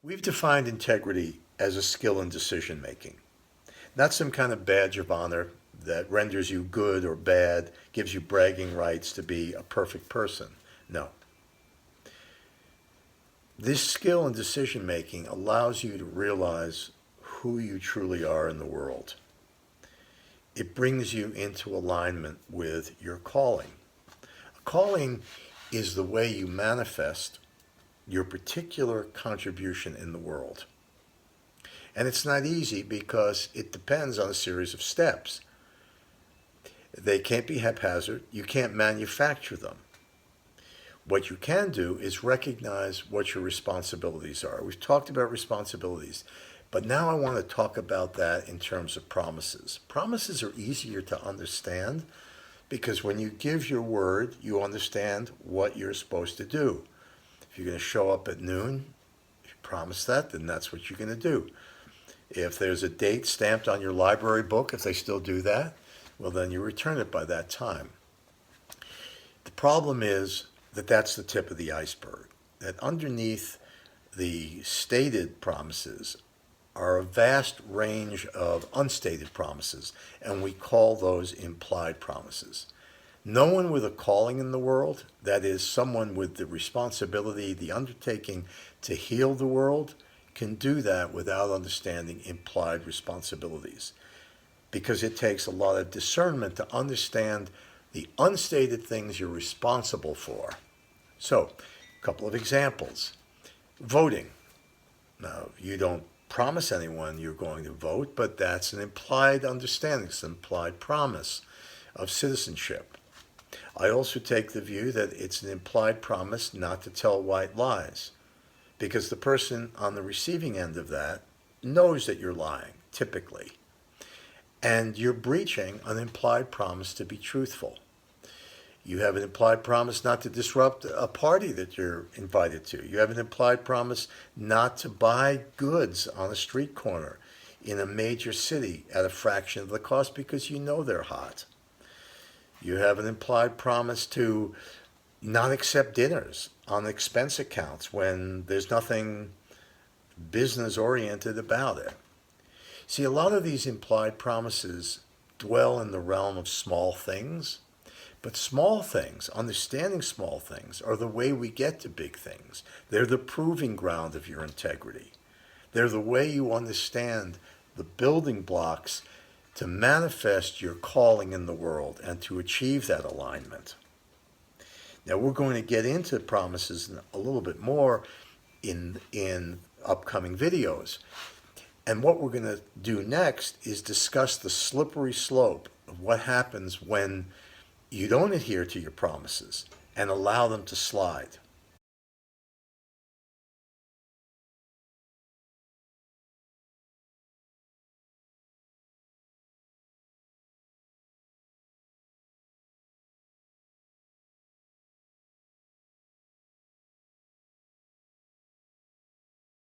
We've defined integrity as a skill in decision making, not some kind of badge of honor that renders you good or bad, gives you bragging rights to be a perfect person. No. This skill in decision making allows you to realize who you truly are in the world. It brings you into alignment with your calling. A calling is the way you manifest your particular contribution in the world. And it's not easy because it depends on a series of steps. They can't be haphazard. You can't manufacture them. What you can do is recognize what your responsibilities are. We've talked about responsibilities, but now I want to talk about that in terms of promises. Promises are easier to understand because when you give your word, you understand what you're supposed to do. If you're going to show up at noon, if you promise that, then that's what you're going to do. If there's a date stamped on your library book, if they still do that, well, then you return it by that time. The problem is that that's the tip of the iceberg, that underneath the stated promises are a vast range of unstated promises, and we call those implied promises. No one with a calling in the world, that is, someone with the responsibility, the undertaking to heal the world, can do that without understanding implied responsibilities. Because it takes a lot of discernment to understand the unstated things you're responsible for. So, a couple of examples. Voting. Now, you don't promise anyone you're going to vote, but that's an implied understanding, it's an implied promise of citizenship. I also take the view that it's an implied promise not to tell white lies, because the person on the receiving end of that knows that you're lying, typically. And you're breaching an implied promise to be truthful. You have an implied promise not to disrupt a party that you're invited to. You have an implied promise not to buy goods on a street corner in a major city at a fraction of the cost because you know they're hot. You have an implied promise to not accept dinners on expense accounts when there's nothing business oriented about it. See, a lot of these implied promises dwell in the realm of small things. But small things, understanding small things, are the way we get to big things. They're the proving ground of your integrity. They're the way you understand the building blocks to manifest your calling in the world and to achieve that alignment. Now, we're going to get into promises a little bit more in upcoming videos. And what we're going to do next is discuss the slippery slope of what happens when you don't adhere to your promises and allow them to slide.